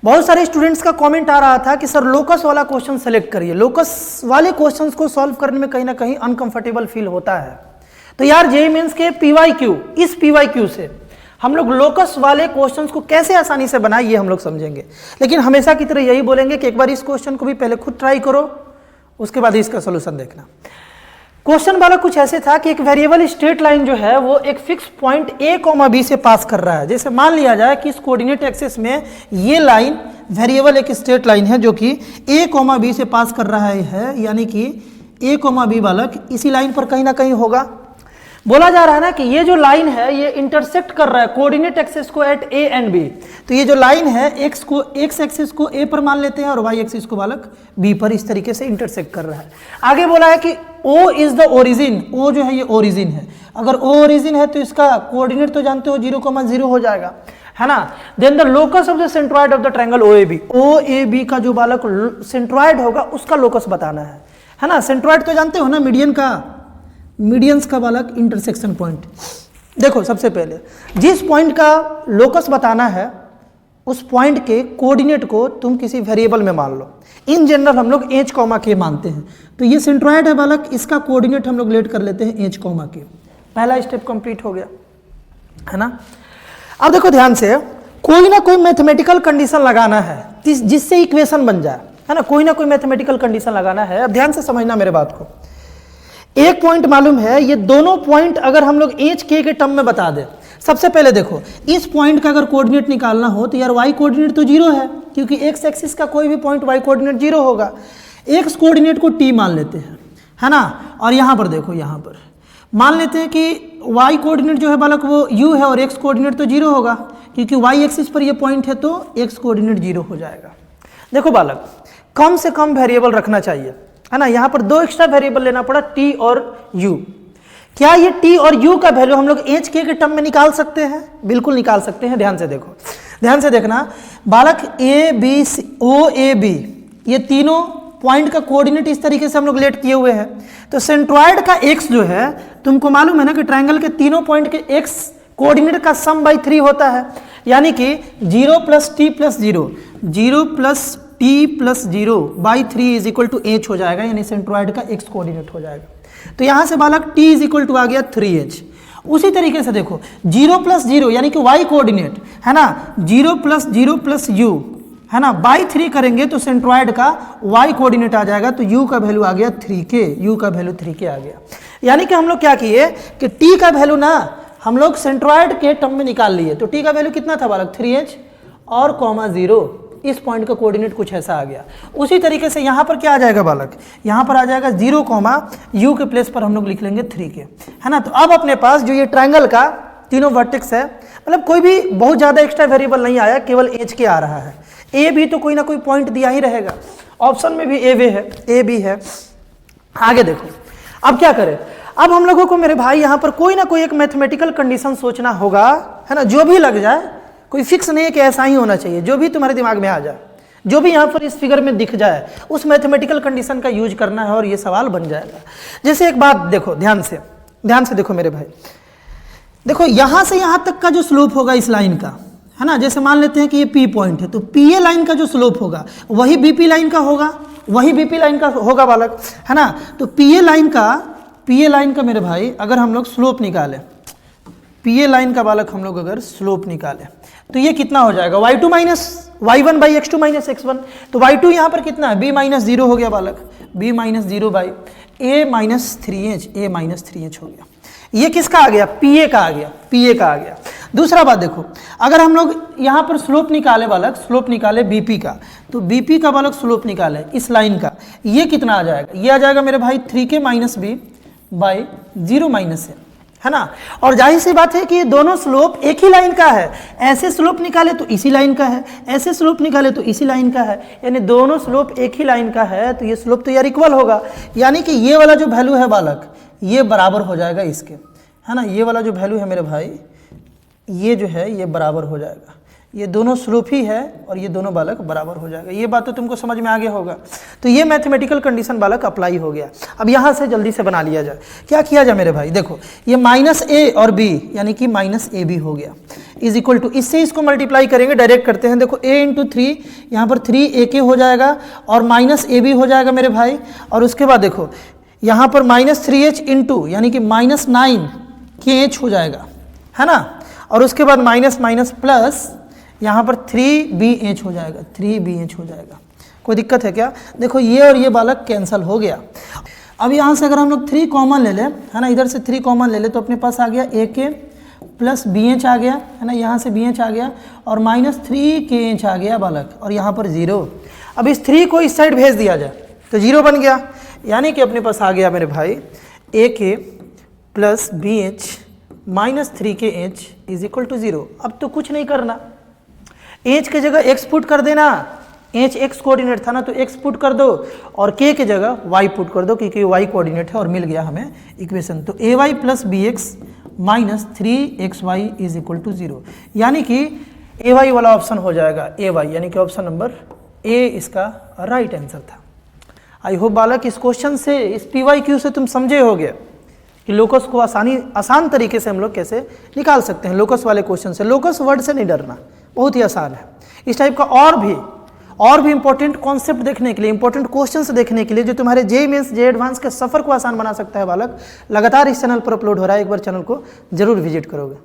बहुत सारे स्टूडेंट्स का कमेंट आ रहा था कि सर लोकस वाला क्वेश्चन सेलेक्ट करिए। लोकस वाले क्वेश्चंस को सॉल्व करने में कहीं ना कहीं अनकंफर्टेबल फील होता है। तो यार जेईई मेंस के पीवाईक्यू, इस पीवाईक्यू से हम लोग लोकस वाले क्वेश्चंस को कैसे आसानी से बनाए ये हम लोग समझेंगे। लेकिन हमेशा की तरह यही बोलेंगे कि एक बार इस क्वेश्चन को भी पहले खुद ट्राई करो, उसके बाद इसका सोल्यूशन देखना। क्वेश्चन वाला कुछ ऐसे था कि एक वेरिएबल स्ट्रेट लाइन जो है वो एक फिक्स पॉइंट a, b से पास कर रहा है। जैसे मान लिया जाए कि इस कोऑर्डिनेट एक्सिस में ये लाइन वेरिएबल एक स्ट्रेट लाइन है जो कि a, b से पास कर रहा है, यानी कि a, b बालक इसी लाइन पर कहीं ना कहीं होगा। बोला जा रहा है ना कि ये जो लाइन है ये इंटरसेक्ट कर रहा है कोऑर्डिनेट एक्सिस को एट a एंड b। तो ये जो लाइन है x एक्सिस को a पर मान लेते हैं और y एक्सिस को बालक b पर इस तरीके से इंटरसेक्ट कर रहा है। आगे बोला है कि o is the origin, o जो है ये ओरिजिन है। अगर o ओरिजिन है तो इसका कोऑर्डिनेट तो जानते हो 0,0 हो जाएगा, है ना। Then the locus of the centroid of the triangle OAB का जो बालक सेंट्रॉइड होगा उसका लोकस बताना है ना। सेंट्रॉइड तो जानते हो ना, मीडियंस का बालक इंटरसेक्शन पॉइंट। देखो सबसे पहले जिस पॉइंट का लोकस बताना है उस पॉइंट के कोऑर्डिनेट को तुम किसी वेरिएबल में मान लो। इन जनरल हम लोग h, k मानते हैं। तो ये सेंट्रॉइड है बालक, इसका कोऑर्डिनेट हम लोग लेट कर लेते हैं h, k। पहला स्टेप कंप्लीट हो गया, है ना। अब देखो ध्यान से, कोई ना कोई मैथमेटिकल कंडीशन लगाना है जिससे इक्वेशन बन जाए, है ना। कोई ना कोई मैथमेटिकल कंडीशन लगाना है। अब ध्यान से समझना मेरे बात को। एक पॉइंट मालूम है, ये दोनों पॉइंट अगर हम लोग h, k के टर्म में बता दें। सबसे पहले देखो इस पॉइंट का अगर कोऑर्डिनेट निकालना हो तो यार y कोऑर्डिनेट तो 0 है, क्योंकि x एक्सिस का कोई भी पॉइंट y कोऑर्डिनेट 0 होगा। x कोऑर्डिनेट को t मान लेते हैं, है ना। और यहाँ पर देखो, यहाँ पर मान लेते हैं कि y कोऑर्डिनेट जो है बालक वो u है और x कोऑर्डिनेट तो 0 होगा, क्योंकि y एक्सिस पर ये पॉइंट है तो x कोऑर्डिनेट 0 हो जाएगा। देखो बालक, कम से कम वेरिएबल रखना चाहिए, है ना। यहाँ पर 2 एक्स्ट्रा वेरिएबल लेना पड़ा, t और u। क्या ये t और u का वैल्यू हम लोग h, k के टर्म में निकाल सकते हैं? बिल्कुल निकाल सकते हैं। ध्यान से देखो, ध्यान से देखना बालक, a b c o a b ये तीनों पॉइंट का कोऑर्डिनेट इस तरीके से हम लोग लेट किए हुए हैं। तो सेंट्रॉइड का x जो है, तुमको मालूम है ना कि ट्रायंगल के तीनों पॉइंट के x कोऑर्डिनेट का सम बाई 3 होता है, यानी कि 0 + t + 0, 0 + t + 0 by 3 is equal to h हो जाएगा, यानी सेंट्रॉइड का x कोऑर्डिनेट हो जाएगा। तो यहाँ से बालक t इज इक्वल टू आ गया 3h। उसी तरीके से देखो 0 + 0 यानी कि y कोऑर्डिनेट, है ना, 0 + 0 + u, है ना, बाई 3 करेंगे तो सेंट्रॉइड का y कोऑर्डिनेट आ जाएगा। तो u का वैल्यू आ गया 3k, u का वैल्यू 3k आ गया। यानी कि हम लोग क्या किए कि t का वैल्यू ना हम लोग सेंट्रॉइड के टर्म में निकाल लिए। तो t का वैल्यू कितना था बालक? 3h और 0। इस पॉइंट का कोऑर्डिनेट कुछ ऐसा आ गया। उसी तरीके से यहाँ पर क्या आ जाएगा बालक? यहाँ पर आ जाएगा 0, u के प्लेस पर हम लोग लिख लेंगे 3k, है ना। तो अब अपने पास जो ये ट्रायंगल का तीनों वर्टेक्स है, मतलब कोई भी बहुत ज़्यादा एक्स्ट्रा वेरिएबल नहीं आया, केवल h k आ रहा है। a भी तो कोई ना कोई पॉइंट दिया ही रहेगा, ऑप्शन में भी a भी है। आगे देखो अब क्या करें। अब हम लोगों को मेरे भाई यहाँ पर कोई ना कोई एक मैथमेटिकल कंडीशन सोचना होगा, है ना। जो भी लग जाए, कोई फिक्स नहीं है कि ऐसा ही होना चाहिए, जो भी तुम्हारे दिमाग में आ जाए, जो भी यहाँ पर इस फिगर में दिख जाए, उस मैथमेटिकल कंडीशन का यूज करना है और ये सवाल बन जाएगा। जैसे एक बात देखो, ध्यान से देखो मेरे भाई। देखो यहाँ से यहाँ तक का जो स्लोप होगा इस लाइन का, है ना, जैसे मान लेते हैं कि ये P पॉइंट है, तो PA लाइन का जो स्लोप होगा वही BP लाइन का होगा, बालक, है ना। तो PA लाइन का मेरे भाई अगर हम लोग स्लोप निकालें, PA लाइन का बालक हम लोग अगर स्लोप निकालें तो ये कितना हो जाएगा? y2 - y1 by x2 - x1। तो y2 यहाँ पर कितना है? b - 0 हो गया बालक, b - 0 बाई a - 3h हो गया। ये किसका आ गया? PA का आ गया। दूसरा बात देखो, अगर हम लोग यहाँ पर स्लोप निकाले बालक, स्लोप निकाले BP का, तो BP का बालक स्लोप निकाले इस लाइन का, ये कितना आ जाएगा? ये आ जाएगा मेरे भाई 3k - b बाई 0 - a, है ना। और जाहिर सी बात है कि ये दोनों स्लोप एक ही लाइन का है। ऐसे स्लोप निकाले तो इसी लाइन का है, ऐसे स्लोप निकाले तो इसी लाइन का है, यानी दोनों स्लोप एक ही लाइन का है। तो ये स्लोप तो यार इक्वल होगा, यानी कि ये वाला जो वैल्यू है बालक ये बराबर हो जाएगा इसके, है ना। ये वाला जो वैल्यू है मेरे भाई ये जो है ये बराबर हो जाएगा ये दोनों स्लोप ही है और ये दोनों बालक बराबर हो जाएगा। ये बात तो तुमको समझ में आ गया होगा। तो ये मैथमेटिकल कंडीशन बालक अप्लाई हो गया। अब यहाँ से जल्दी से बना लिया जाए। क्या किया जाए मेरे भाई, देखो ये -a और b यानी कि -ab हो गया, इज इक्वल टू, इससे इसको मल्टीप्लाई करेंगे, डायरेक्ट करते हैं। देखो a इंटू 3, यहाँ पर 3ak हो जाएगा और -ab हो जाएगा मेरे भाई। और उसके बाद देखो यहाँ पर -3h इंटू यानी कि -9kh हो जाएगा, है ना। और उसके बाद माइनस माइनस प्लस यहाँ पर 3bh हो जाएगा, 3bh हो जाएगा। कोई दिक्कत है क्या? देखो ये और ये बालक कैंसिल हो गया। अब यहाँ से अगर हम लोग 3 कॉमन ले लें, है ना, इधर से 3 कॉमन ले लें तो अपने पास आ गया ak प्लस bh आ गया, है ना, यहाँ से bh आ गया और -3kh आ गया बालक, और यहाँ पर 0। अब इस 3 को इस साइड भेज दिया जाए तो 0 बन गया, यानी कि अपने पास आ गया मेरे भाई ak plus bh -3kh is equal to 0। अब तो कुछ नहीं करना, h के जगह x पुट कर देना, h x कोऑर्डिनेट था ना, तो x पुट कर दो और k के जगह y पुट कर दो क्योंकि y कोऑर्डिनेट है, और मिल गया हमें इक्वेशन। तो ay plus bx minus 3xy is equal to 0, यानी कि ay वाला ऑप्शन हो जाएगा ay, यानी कि ऑप्शन नंबर a इसका राइट आंसर था। आई होप बालक इस क्वेश्चन से, इस PYQ से तुम समझे होगे कि लोकस को आसान तरीके से हम लोग कैसे निकाल सकते हैं। लोकस वाले क्वेश्चन से, लोकस वर्ड से नहीं डरना, बहुत ही आसान है। इस टाइप का और भी इंपॉर्टेंट कॉन्सेप्ट देखने के लिए, इंपॉर्टेंट क्वेश्चंस देखने के लिए जो तुम्हारे JEE मेंस JEE एडवांस के सफर को आसान बना सकता है बालक, लगातार इस चैनल पर अपलोड हो रहा है। एक बार चैनल को जरूर विजिट करोगे।